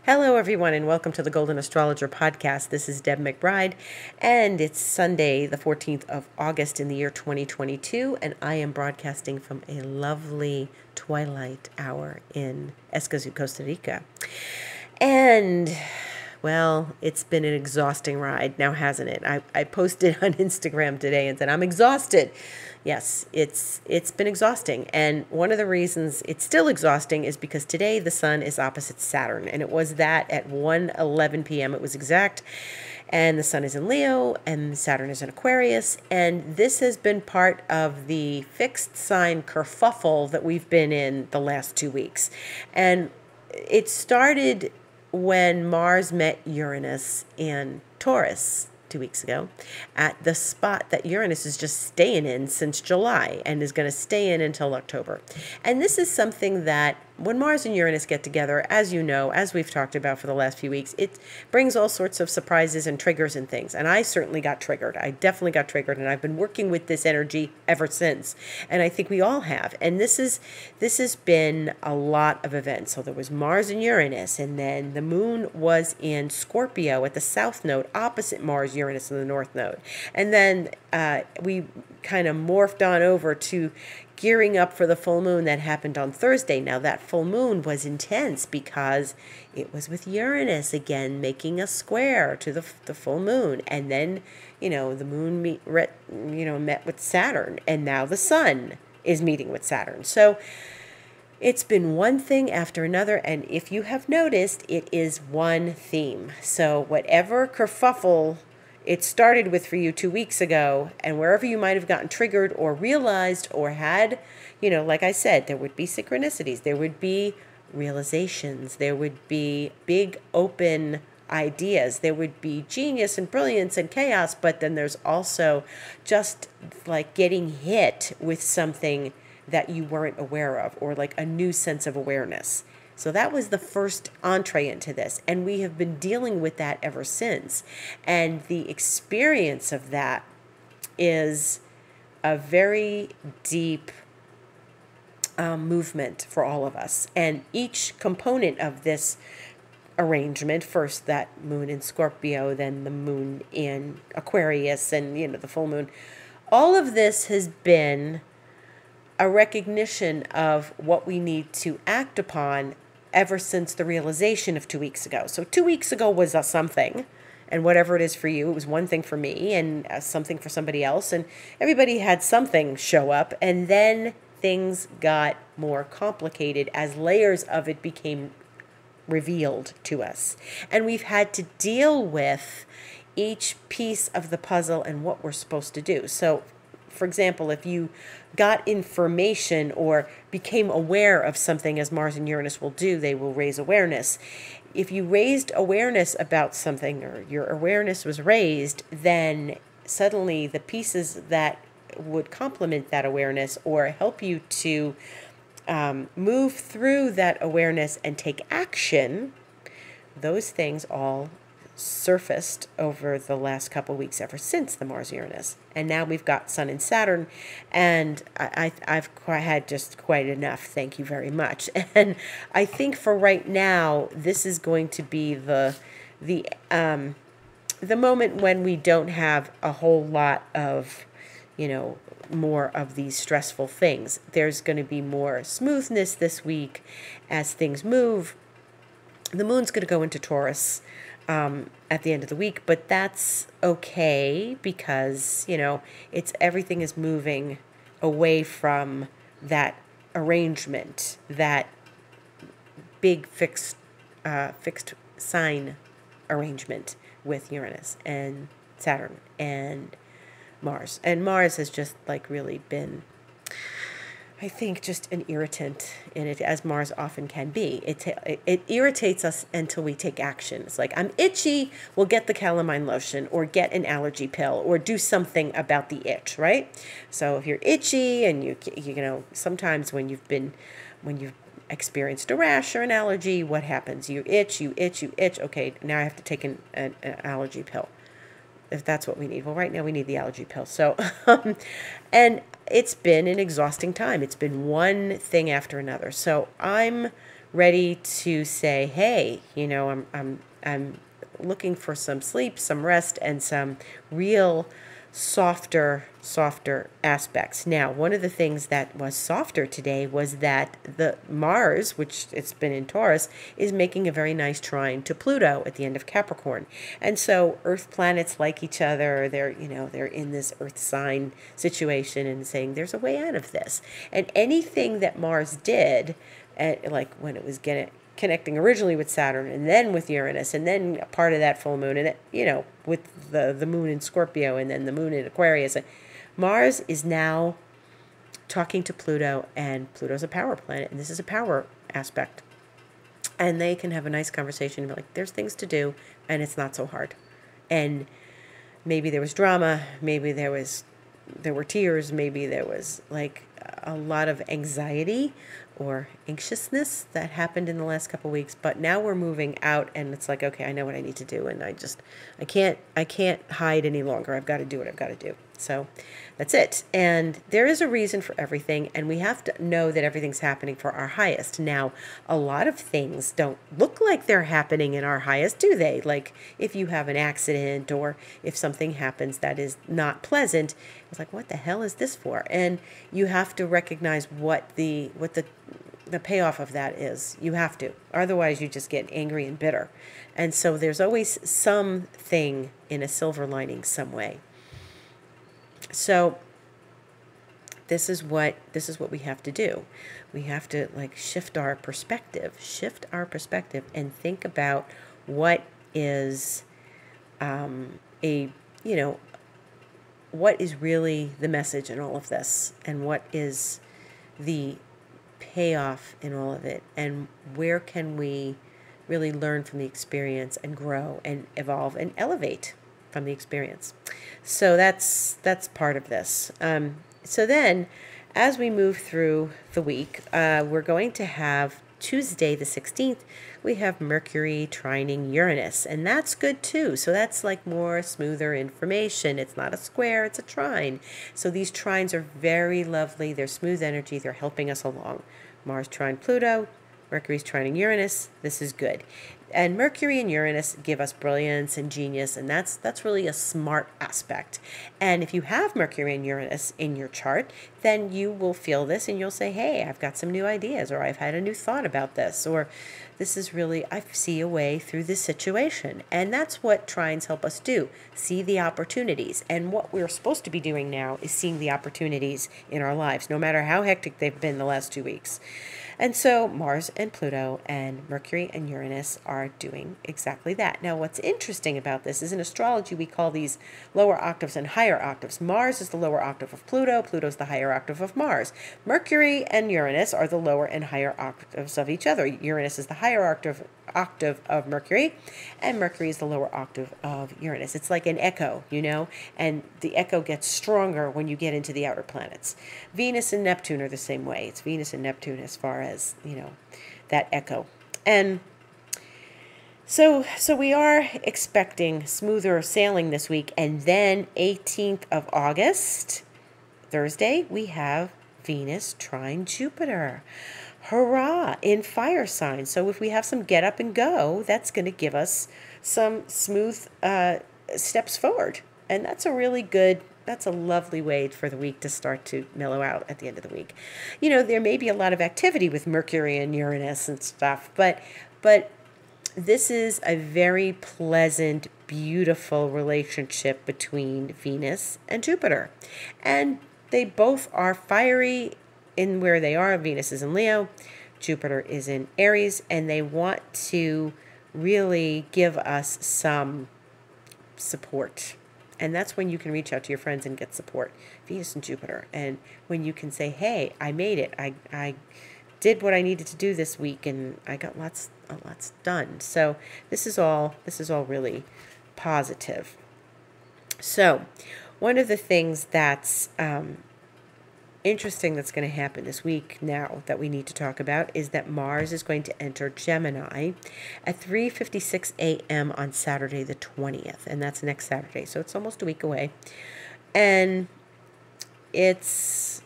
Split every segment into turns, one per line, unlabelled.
Hello, everyone, and welcome to the Golden Astrologer Podcast. This is Deb McBride, and it's Sunday, the 14th of August in the year 2022, and I am broadcasting from a lovely twilight hour in Escazú, Costa Rica. And, well, it's been an exhausting ride now, hasn't it? I posted on Instagram today and said, I'm exhausted. Yes, it's been exhausting. And one of the reasons it's still exhausting is because today the sun is opposite Saturn. And it was that at 1:11 p.m. It was exact. And the sun is in Leo and Saturn is in Aquarius. And this has been part of the fixed sign kerfuffle that we've been in the last 2 weeks. And it started when Mars met Uranus in Taurus 2 weeks ago at the spot that Uranus is just staying in since July and is going to stay in until October. And this is something that when Mars and Uranus get together, as you know, as we've talked about for the last few weeks, it brings all sorts of surprises and triggers and things. And I certainly got triggered. I definitely got triggered, and I've been working with this energy ever since. And I think we all have. And this has been a lot of events. So there was Mars and Uranus, and then the moon was in Scorpio at the south node, opposite Mars, Uranus in the north node. And then we kind of morphed on over to gearing up for the full moon that happened on Thursday. Now, that full moon was intense because it was with Uranus again, making a square to the full moon. And then, the moon met with Saturn, and now the sun is meeting with Saturn. So it's been one thing after another, and if you have noticed, it is one theme. So whatever kerfuffle it started with for you 2 weeks ago, and wherever you might have gotten triggered or realized or had, like I said, there would be synchronicities, there would be realizations, there would be big open ideas, there would be genius and brilliance and chaos, but then there's also just like getting hit with something that you weren't aware of, or like a new sense of awareness. So that was the first entree into this, and we have been dealing with that ever since. And the experience of that is a very deep movement for all of us. And each component of this arrangement, first that moon in Scorpio, then the moon in Aquarius, and the full moon, all of this has been a recognition of what we need to act upon ever since the realization of 2 weeks ago. So 2 weeks ago was a something, and whatever it is for you, it was one thing for me and something for somebody else, and everybody had something show up, and then things got more complicated as layers of it became revealed to us. And we've had to deal with each piece of the puzzle and what we're supposed to do. So for example, if you got information or became aware of something, as Mars and Uranus will do, they will raise awareness. If you raised awareness about something, or your awareness was raised, then suddenly the pieces that would complement that awareness or help you to move through that awareness and take action, those things all surfaced over the last couple of weeks ever since the Mars Uranus. And now we've got Sun and Saturn, and I've had just quite enough. Thank you very much. And I think for right now, this is going to be the moment when we don't have a whole lot of more of these stressful things. There's going to be more smoothness this week as things move. The moon's going to go into Taurus at the end of the week, but that's okay because, everything is moving away from that arrangement, that big fixed sign arrangement with Uranus and Saturn and Mars. And Mars has just really been, I think, just an irritant in it, as Mars often can be. It irritates us until we take action. It's like, I'm itchy, we'll get the calamine lotion or get an allergy pill or do something about the itch, right? So if you're itchy and you sometimes when you've experienced a rash or an allergy, what happens? You itch. Okay, now I have to take an allergy pill, if that's what we need. Well, right now we need the allergy pill. So, and it's been an exhausting time. It's been one thing after another. So I'm ready to say, hey, I'm looking for some sleep, some rest, and some real softer aspects. Now, one of the things that was softer today was that the Mars, which it's been in Taurus, is making a very nice trine to Pluto at the end of Capricorn. And so Earth planets like each other. They're in this Earth sign situation and saying there's a way out of this. And anything that Mars did, like when it was connecting originally with Saturn and then with Uranus and then a part of that full moon and with the moon in Scorpio and then the moon in Aquarius. Mars is now talking to Pluto, and Pluto's a power planet, and this is a power aspect. And they can have a nice conversation and be like, there's things to do and it's not so hard. And maybe there was drama, maybe there were tears, maybe there was like a lot of anxiety or anxiousness that happened in the last couple of weeks, but now we're moving out and it's like, okay, I know what I need to do, and I can't hide any longer. I've got to do what I've got to do. So that's it. And there is a reason for everything, and we have to know that everything's happening for our highest. Now, a lot of things don't look like they're happening in our highest, do they? Like if you have an accident or if something happens that is not pleasant, it's like, what the hell is this for? And you have to recognize what the payoff of that is. You have to. Otherwise, you just get angry and bitter. And so there's always something in a silver lining some way. So this is what we have to do. We have to shift our perspective and think about what is what is really the message in all of this, and what is the payoff in all of it, and where can we really learn from the experience and grow and evolve and elevate from the experience. So that's part of this. So then, as we move through the week, we're going to have Tuesday the 16th, we have Mercury trining Uranus, and that's good too. So that's like more smoother information. It's not a square, it's a trine. So these trines are very lovely. They're smooth energy. They're helping us along. Mars trine Pluto, Mercury's trining Uranus. This is good. And Mercury and Uranus give us brilliance and genius, and that's really a smart aspect. And if you have Mercury and Uranus in your chart, then you will feel this and you'll say, hey, I've got some new ideas, or I've had a new thought about this, or this is really, I see a way through this situation. And that's what trines help us do, see the opportunities. And what we're supposed to be doing now is seeing the opportunities in our lives, no matter how hectic they've been the last 2 weeks. And so Mars and Pluto and Mercury and Uranus are doing exactly that. Now, what's interesting about this is in astrology, we call these lower octaves and higher octaves. Mars is the lower octave of Pluto. Pluto's the higher octave of Mars. Mercury and Uranus are the lower and higher octaves of each other. Uranus is the higher octave of Mercury, and Mercury is the lower octave of Uranus. It's like an echo, and the echo gets stronger when you get into the outer planets. Venus and Neptune are the same way. It's Venus and Neptune as far as, that echo. And so we are expecting smoother sailing this week, and then 18th of August, Thursday, we have Venus trine Jupiter. Hurrah, in fire signs. So if we have some get up and go, that's going to give us some smooth steps forward. And that's a lovely way for the week to start to mellow out at the end of the week. There may be a lot of activity with Mercury and Uranus and stuff, but this is a very pleasant, beautiful relationship between Venus and Jupiter. And they both are fiery in where they are. Venus is in Leo, Jupiter is in Aries, and they want to really give us some support. And that's when you can reach out to your friends and get support, Venus and Jupiter. And when you can say, hey, I made it. I did what I needed to do this week, and I got lots done. So this is all really positive. So one of the things that's interesting that's going to happen this week now that we need to talk about is that Mars is going to enter Gemini at 3:56 a.m. on Saturday the 20th, and that's next Saturday, so it's almost a week away. And it's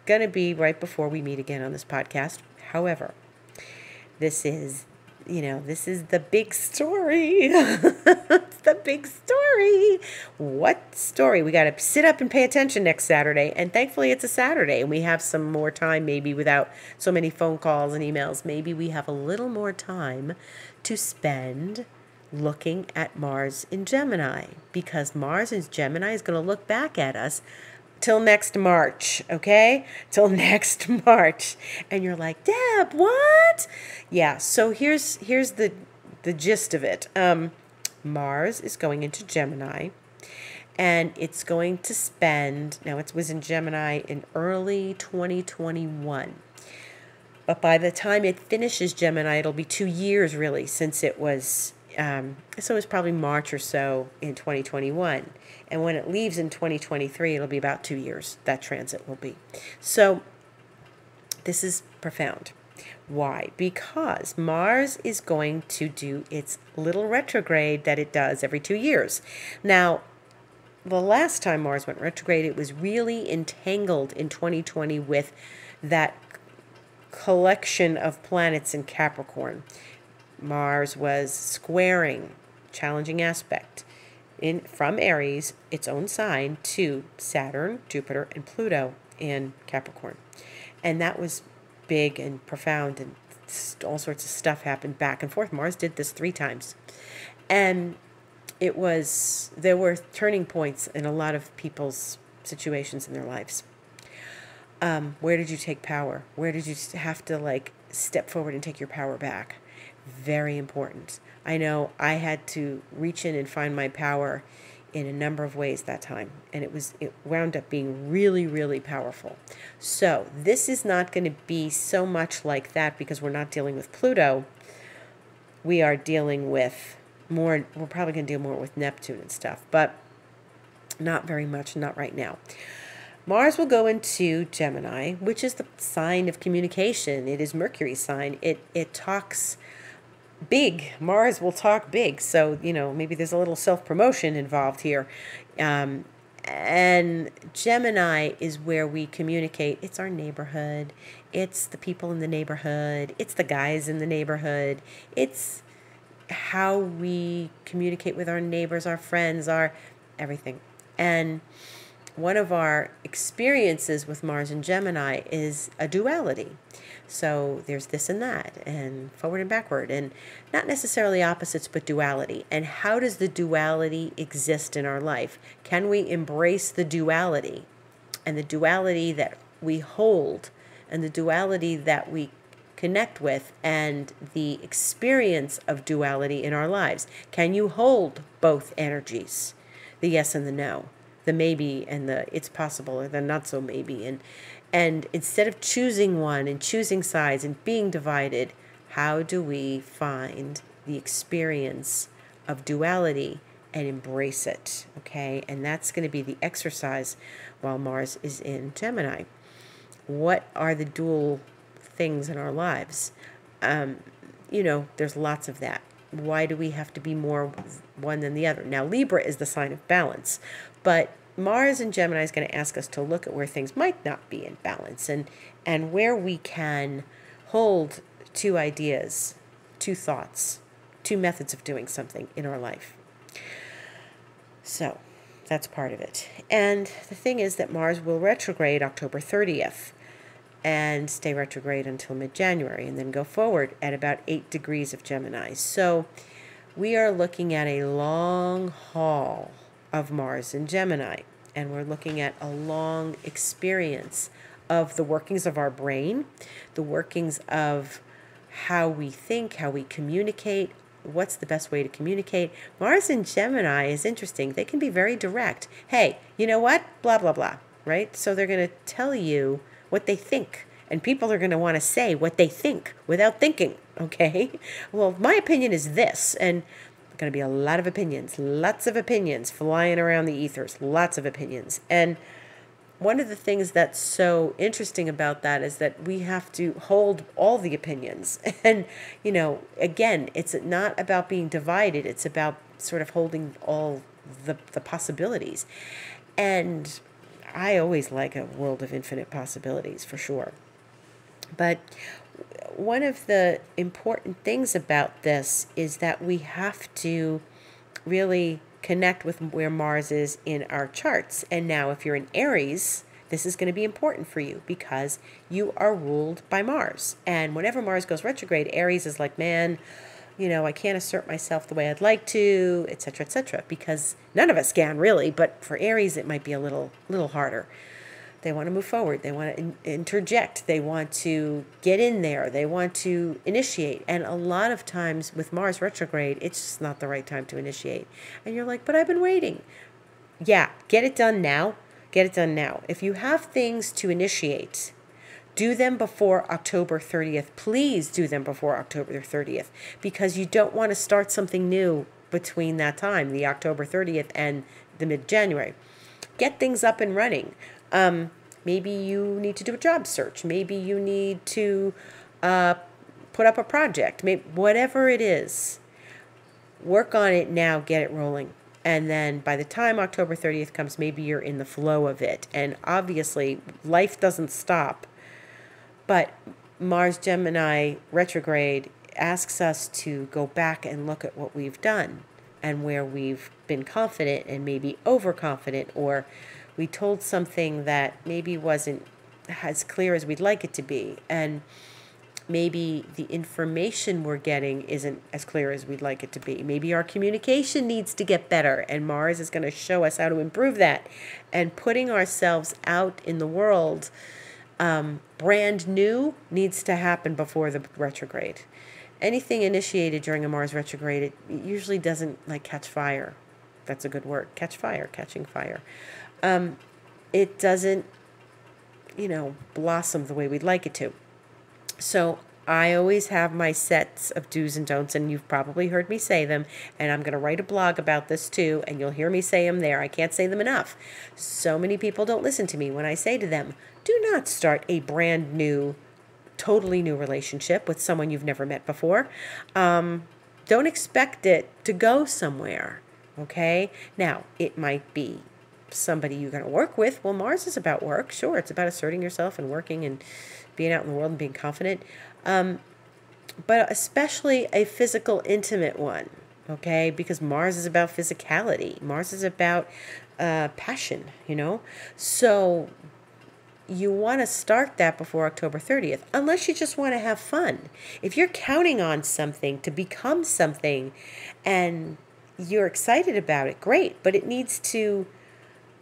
going to be right before we meet again on this podcast. However, This is, this is the big story. It's the big story. What story? We got to sit up and pay attention next Saturday. And thankfully, it's a Saturday and we have some more time, maybe without so many phone calls and emails. Maybe we have a little more time to spend looking at Mars in Gemini, because Mars in Gemini is going to look back at us till next March, okay? Till next March. And you're like, Deb, what? Yeah, so here's the gist of it. Mars is going into Gemini, and it's going to spend, now it was in Gemini in early 2021. But by the time it finishes Gemini, it'll be 2 years really, since it was, so it's probably March or so in 2021. And when it leaves in 2023, it'll be about 2 years, that transit will be. So this is profound. Why? Because Mars is going to do its little retrograde that it does every 2 years. Now, the last time Mars went retrograde, it was really entangled in 2020 with that collection of planets in Capricorn. Mars was squaring, challenging aspect, from Aries, its own sign, to Saturn, Jupiter, and Pluto in Capricorn. And that was big and profound, and all sorts of stuff happened back and forth. Mars did this 3 times. And there were turning points in a lot of people's situations in their lives. Where did you take power? Where did you have to step forward and take your power back? Very important. I know I had to reach in and find my power in a number of ways that time, and it wound up being really, really powerful. So this is not going to be so much like that, because we're not dealing with Pluto. We are dealing with more, we're probably going to deal more with Neptune and stuff, but not very much, not right now. Mars will go into Gemini, which is the sign of communication. It is Mercury's sign. It talks big. Mars will talk big. So, maybe there's a little self-promotion involved here. And Gemini is where we communicate. It's our neighborhood. It's the people in the neighborhood. It's the guys in the neighborhood. It's how we communicate with our neighbors, our friends, our everything. And one of our experiences with Mars and Gemini is a duality. So there's this and that, and forward and backward, and not necessarily opposites, but duality. And how does the duality exist in our life? Can we embrace the duality, and the duality that we hold, and the duality that we connect with, and the experience of duality in our lives? Can you hold both energies, the yes and the no, the maybe and the it's possible, or the not so maybe? And instead of choosing one and choosing sides and being divided, how do we find the experience of duality and embrace it? Okay, and that's going to be the exercise while Mars is in Gemini. What are the dual things in our lives? There's lots of that. Why do we have to be more one than the other? Now, Libra is the sign of balance, but Mars and Gemini is going to ask us to look at where things might not be in balance, and where we can hold 2 ideas, 2 thoughts, 2 methods of doing something in our life. So that's part of it. And the thing is that Mars will retrograde October 30th and stay retrograde until mid-January, and then go forward at about 8 degrees of Gemini. So we are looking at a long haul of Mars in Gemini, and we're looking at a long experience of the workings of our brain, the workings of how we think, how we communicate, what's the best way to communicate. Mars in Gemini is interesting. They can be very direct. Hey, you know what? Blah, blah, blah, right? So they're going to tell you what they think, and people are going to want to say what they think without thinking, okay? Well, my opinion is this, and going to be a lot of opinions, lots of opinions flying around the ethers, lots of opinions. And one of the things that's so interesting about that is that we have to hold all the opinions. And, again, it's not about being divided. It's about sort of holding all the possibilities. And I always like a world of infinite possibilities, for sure. But one of the important things about this is that we have to really connect with where Mars is in our charts. And now, if you're in Aries, this is going to be important for you because you are ruled by Mars. And whenever Mars goes retrograde, Aries is like, man, I can't assert myself the way I'd like to, etc., because none of us can really, but for Aries, it might be a little harder. They want to move forward. They want to interject. They want to get in there. They want to initiate. And a lot of times with Mars retrograde, it's just not the right time to initiate. And you're like, but I've been waiting. Yeah, get it done now. Get it done now. If you have things to initiate, do them before October 30th. Please do them before October 30th, because you don't want to start something new between that time, the October 30th and the mid-January. Get things up and running. Maybe you need to do a job search. Maybe you need to put up a project. Whatever it is, work on it now, get it rolling. And then by the time October 30th comes, maybe you're in the flow of it. And obviously, life doesn't stop. But Mars Gemini retrograde asks us to go back and look at what we've done and where we've been confident and maybe overconfident, or we told something that maybe wasn't as clear as we'd like it to be. And maybe the information we're getting isn't as clear as we'd like it to be. Maybe our communication needs to get better, and Mars is going to show us how to improve that. And putting ourselves out in the world brand new needs to happen before the retrograde. Anything initiated during a Mars retrograde, it usually doesn't catch fire. That's a good word. Catch fire, catching fire. It doesn't, blossom the way we'd like it to. So I always have my sets of do's and don'ts, and you've probably heard me say them, and I'm going to write a blog about this too, and you'll hear me say them there. I can't say them enough. So many people don't listen to me when I say to them, do not start a brand new, totally new relationship with someone you've never met before. Don't expect it to go somewhere, okay? Now, it might be somebody you're going to work with. Well, Mars is about work. Sure, it's about asserting yourself and working and being out in the world and being confident. But especially a physical, intimate one, okay? Because Mars is about physicality. Mars is about passion, So you want to start that before October 30th, unless you just want to have fun. If you're counting on something to become something and you're excited about it, great, but it needs to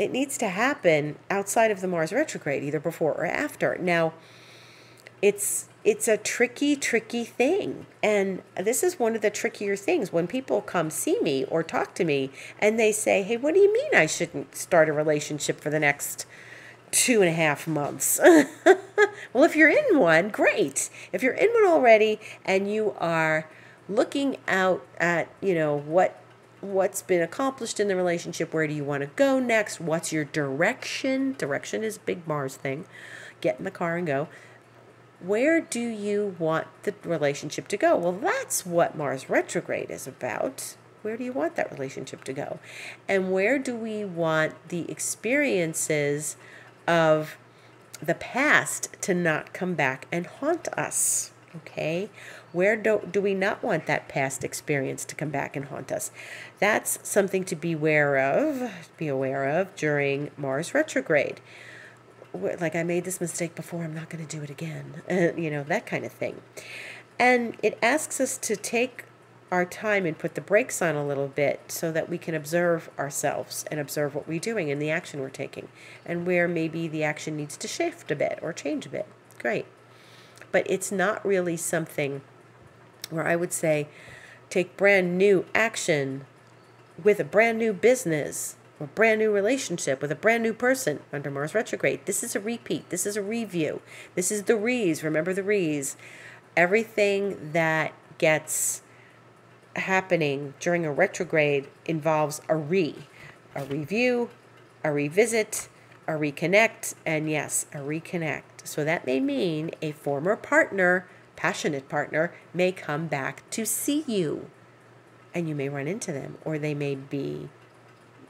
happen outside of the Mars retrograde, either before or after. Now, it's a tricky thing. And this is one of the trickier things when people come see me or talk to me and they say, hey, what do you mean I shouldn't start a relationship for the next 2.5 months? Well, if you're in one, great. If you're in one already and you are looking out at, what's been accomplished in the relationship, where do you want to go next? What's your direction? Direction is a big Mars thing. Get in the car and go. Where do you want the relationship to go? Well, that's what Mars retrograde is about. Where do you want that relationship to go? And where do we want the experiences of the past to not come back and haunt us? Okay? Where do we not want that past experience to come back and haunt us? That's something to be aware of during Mars retrograde. Like, I made this mistake before, I'm not going to do it again. That kind of thing. And it asks us to take our time and put the brakes on a little bit so that we can observe ourselves and observe what we're doing and the action we're taking, and where maybe the action needs to shift a bit or change a bit. Great. But it's not really something where I would say take brand new action with a brand new business, a brand new relationship with a brand new person under Mars retrograde. This is a repeat. This is a review. This is the Re's. Remember the Re's. Everything that gets happening during a retrograde involves a review, a revisit, a reconnect, and yes, a reconnect. So that may mean a former partner, passionate partner, may come back to see you, and you may run into them, or they may be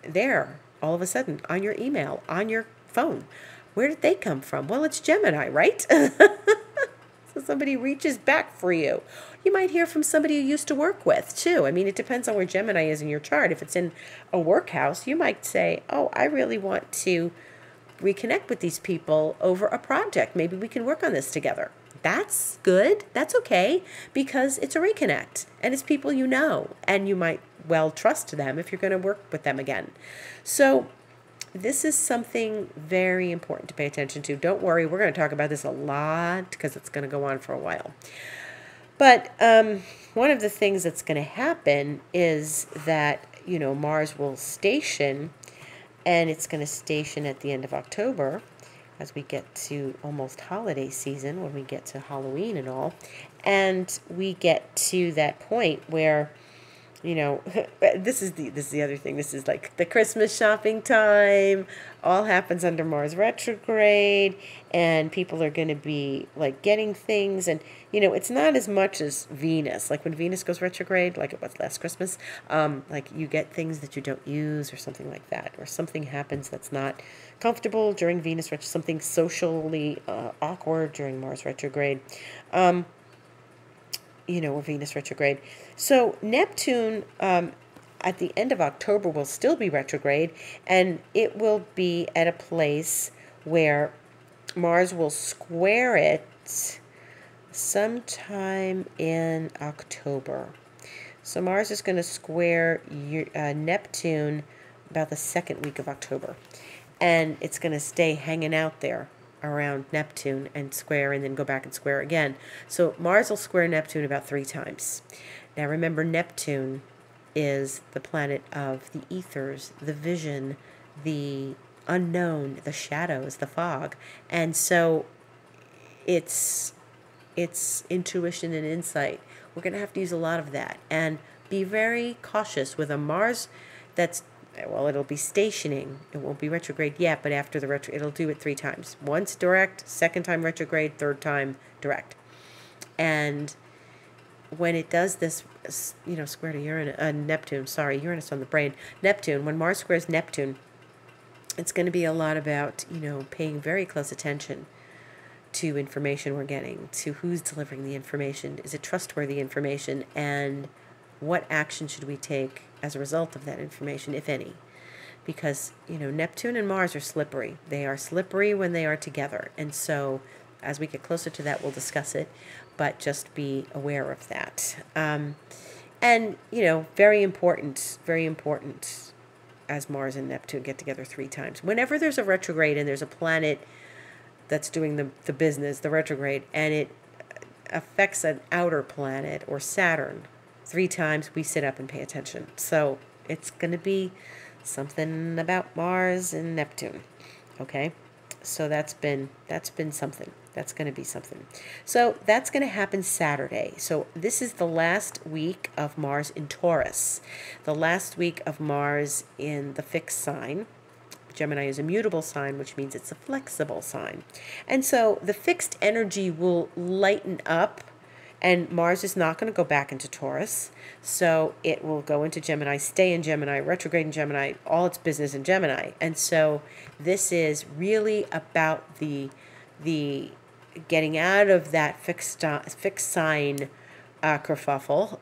there all of a sudden on your email, on your phone. Where did they come from? Well, it's Gemini, right? So somebody reaches back for you. You might hear from somebody you used to work with too. I mean, it depends on where Gemini is in your chart. If it's in a work house, you might say, oh, I really want to reconnect with these people over a project. Maybe we can work on this together. That's good. That's okay, because it's a reconnect and it's people you know, and you might well trust them if you're going to work with them again. So this is something very important to pay attention to. Don't worry, we're going to talk about this a lot because it's going to go on for a while. But one of the things that's going to happen is that, Mars will station, and it's going to station at the end of October as we get to almost holiday season, when we get to Halloween and all. And we get to that point where, this is the other thing. This is like the Christmas shopping time. All happens under Mars retrograde, and people are going to be like getting things. And, it's not as much as Venus. Like when Venus goes retrograde, like it was last Christmas, like you get things that you don't use or something like that, or something happens that's not comfortable during Venus retrograde, something socially awkward during Mars retrograde. Or Venus retrograde. So Neptune at the end of October will still be retrograde, and it will be at a place where Mars will square it sometime in October. So Mars is going to square Neptune about the second week of October, and it's going to stay hanging out there around Neptune and square, and then go back and square again. So Mars will square Neptune about 3 times. Now remember, Neptune is the planet of the ethers, the vision, the unknown, the shadows, the fog. And so it's intuition and insight. We're going to have to use a lot of that, and be very cautious with a Mars that's, well, it'll be stationing. It won't be retrograde yet, but after the it'll do it 3 times. Once direct, second time retrograde, third time direct. And when it does this, square to Uranus on the brain. Neptune, when Mars squares Neptune, it's going to be a lot about, paying very close attention to information we're getting, to who's delivering the information. Is it trustworthy information? And what action should we take as a result of that information, if any? Because, Neptune and Mars are slippery. They are slippery when they are together. And so as we get closer to that, we'll discuss it, but just be aware of that. And, very important as Mars and Neptune get together 3 times. Whenever there's a retrograde and there's a planet that's doing the business, the retrograde, and it affects an outer planet or Saturn 3 times, we sit up and pay attention. So it's going to be something about Mars and Neptune. Okay? So that's been something. That's going to be something. So that's going to happen Saturday. So this is the last week of Mars in Taurus. The last week of Mars in the fixed sign. Gemini is a mutable sign, which means it's a flexible sign. And so the fixed energy will lighten up, and Mars is not going to go back into Taurus. So it will go into Gemini, stay in Gemini, retrograde in Gemini, all its business in Gemini. And so this is really about the getting out of that fixed sign kerfuffle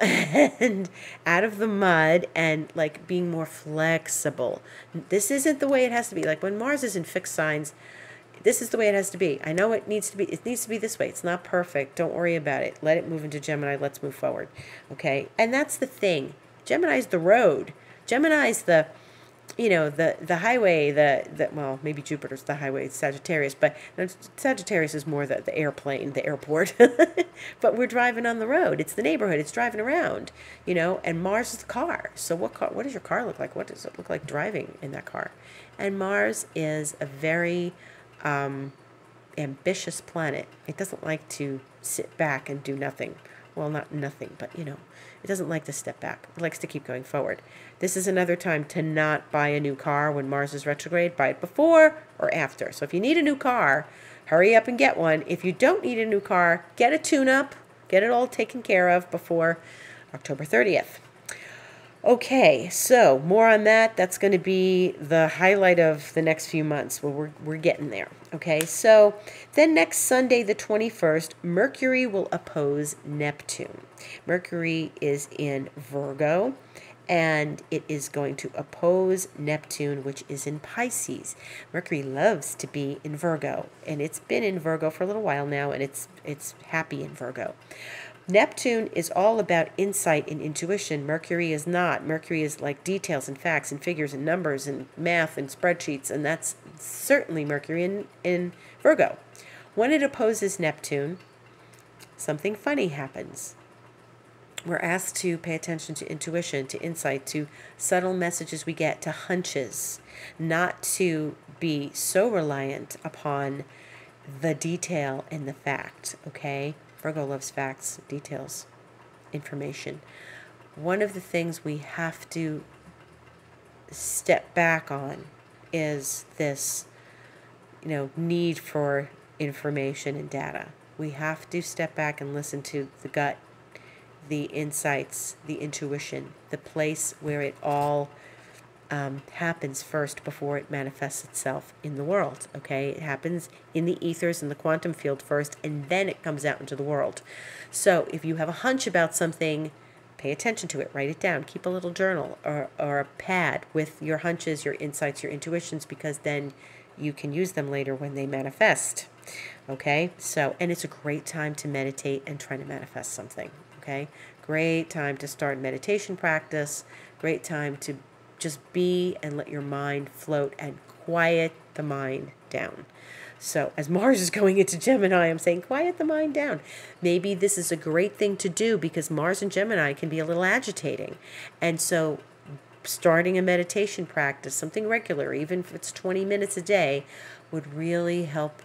and out of the mud, and like being more flexible. This isn't the way it has to be. Like when Mars is in fixed signs, this is the way it has to be. I know it needs to be this way. It's not perfect. Don't worry about it. Let it move into Gemini. Let's move forward. Okay? And that's the thing. Gemini is the road. Gemini is the highway, well, maybe Jupiter's the highway, it's Sagittarius, but Sagittarius is more the airplane, the airport. But we're driving on the road. It's the neighborhood. It's driving around, and Mars is the car. So what does your car look like? What does it look like driving in that car? And Mars is a very ambitious planet. It doesn't like to sit back and do nothing. Well, not nothing, but it doesn't like to step back. It likes to keep going forward. This is another time to not buy a new car when Mars is retrograde. Buy it before or after. So if you need a new car, hurry up and get one. If you don't need a new car, get a tune-up. Get it all taken care of before October 30th. Okay, so more on that. That's going to be the highlight of the next few months. Well, we're getting there. Okay, so then next Sunday, the 21st, Mercury will oppose Neptune. Mercury is in Virgo, and it is going to oppose Neptune, which is in Pisces. Mercury loves to be in Virgo, and it's been in Virgo for a little while now, and it's happy in Virgo. Neptune is all about insight and intuition. Mercury is not. Mercury is like details and facts and figures and numbers and math and spreadsheets, and that's certainly Mercury in Virgo. When it opposes Neptune, something funny happens. We're asked to pay attention to intuition, to insight, to subtle messages we get, to hunches, not to be so reliant upon the detail and the fact, okay? Virgo loves facts, details, information. One of the things we have to step back on is this, need for information and data. We have to step back and listen to the gut, the insights, the intuition, the place where it all happens first before it manifests itself in the world, okay? It happens in the ethers, in the quantum field first, and then it comes out into the world. So if you have a hunch about something, pay attention to it, write it down, keep a little journal or a pad with your hunches, your insights, your intuitions, because then you can use them later when they manifest, okay? So, and it's a great time to meditate and try to manifest something, okay? Great time to start meditation practice, great time to just be and let your mind float and quiet the mind down. So as Mars is going into Gemini, I'm saying quiet the mind down. Maybe this is a great thing to do because Mars and Gemini can be a little agitating. And so starting a meditation practice, something regular, even if it's 20 minutes a day, would really help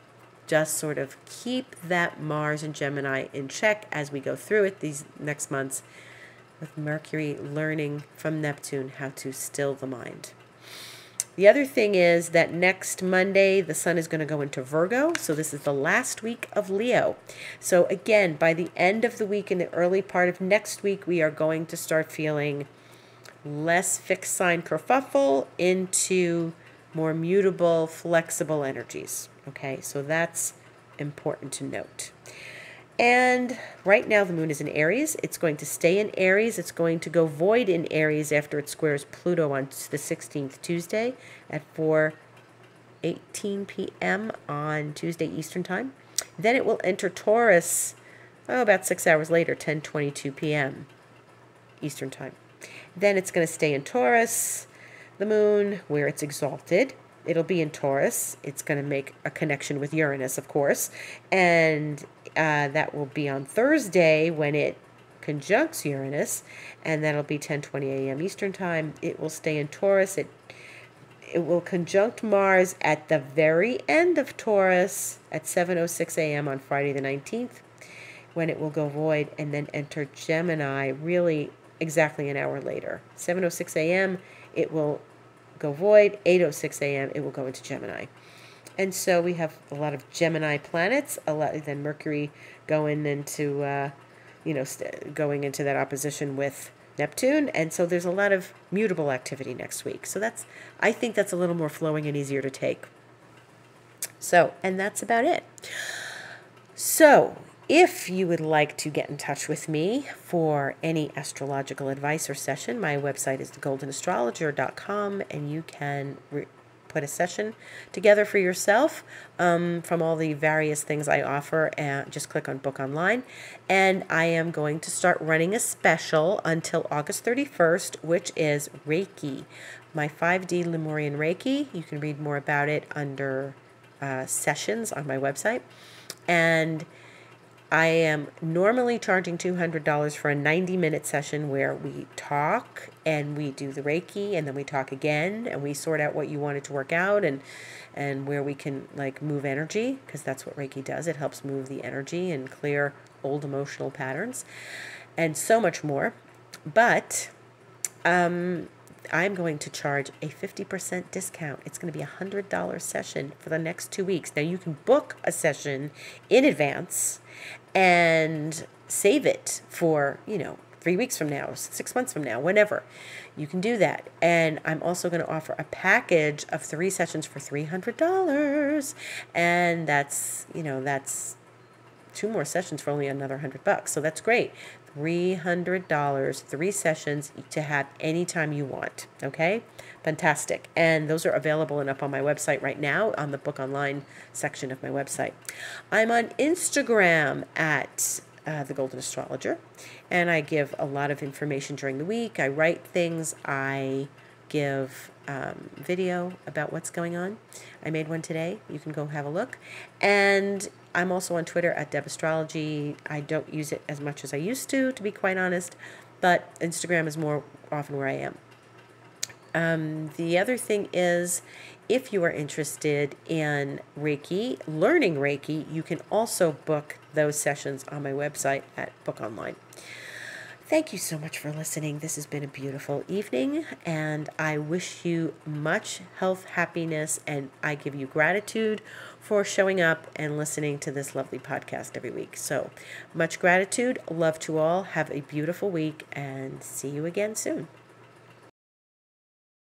just sort of keep that Mars and Gemini in check as we go through it these next months, with Mercury learning from Neptune how to still the mind. The other thing is that next Monday, the sun is going to go into Virgo. So this is the last week of Leo. So again, by the end of the week and the early part of next week, we are going to start feeling less fixed sign kerfuffle into more mutable, flexible energies. Okay, so that's important to note. And right now the moon is in Aries. It's going to stay in Aries. It's going to go void in Aries after it squares Pluto on the 16th, Tuesday at 4:18 p.m. on Tuesday Eastern Time. Then it will enter Taurus about 6 hours later, 10:22 p.m. Eastern Time. Then it's going to stay in Taurus, the moon, where it's exalted. It'll be in Taurus. It's going to make a connection with Uranus, of course, and that will be on Thursday when it conjuncts Uranus, and that'll be 10:20 a.m. Eastern Time. It will stay in Taurus. It will conjunct Mars at the very end of Taurus at 7:06 a.m. on Friday the 19th, when it will go void and then enter Gemini really exactly an hour later. 7:06 a.m. it will go void. 8:06 a.m. it will go into Gemini. And so we have a lot of Gemini planets, then Mercury going into, going into that opposition with Neptune. And so there's a lot of mutable activity next week. So I think that's a little more flowing and easier to take. So, and that's about it. So if you would like to get in touch with me for any astrological advice or session, my website is thegoldenastrologer.com, and you can put a session together for yourself from all the various things I offer, and just click on book online. And I am going to start running a special until August 31st, which is Reiki, my 5D Lemurian Reiki. You can read more about it under sessions on my website. And I am normally charging $200 for a 90-minute session where we talk and we do the Reiki, and then we talk again and we sort out what you wanted to work out, and where we can move energy, because that's what Reiki does. It helps move the energy and clear old emotional patterns and so much more. But I'm going to charge a 50% discount. It's going to be a $100 session for the next 2 weeks. Now you can book a session in advance and save it for, 3 weeks from now, 6 months from now, whenever. You can do that. And I'm also going to offer a package of 3 sessions for $300. And that's 2 more sessions for only another $100. So that's great. $300, 3 sessions to have anytime you want. Okay? Fantastic. And those are available and up on my website right now on the book online section of my website. I'm on Instagram at the Golden Astrologer, and I give a lot of information during the week. I write things. I give video about what's going on. I made one today. You can go have a look. And I'm also on Twitter at Deb Astrology. I don't use it as much as I used to be quite honest, but Instagram is more often where I am. The other thing is, if you are interested in Reiki, learning Reiki, you can also book those sessions on my website at Book Online. Thank you so much for listening. This has been a beautiful evening, and I wish you much health, happiness, and I give you gratitude for showing up and listening to this lovely podcast every week. So much gratitude, love to all. Have a beautiful week, and see you again soon.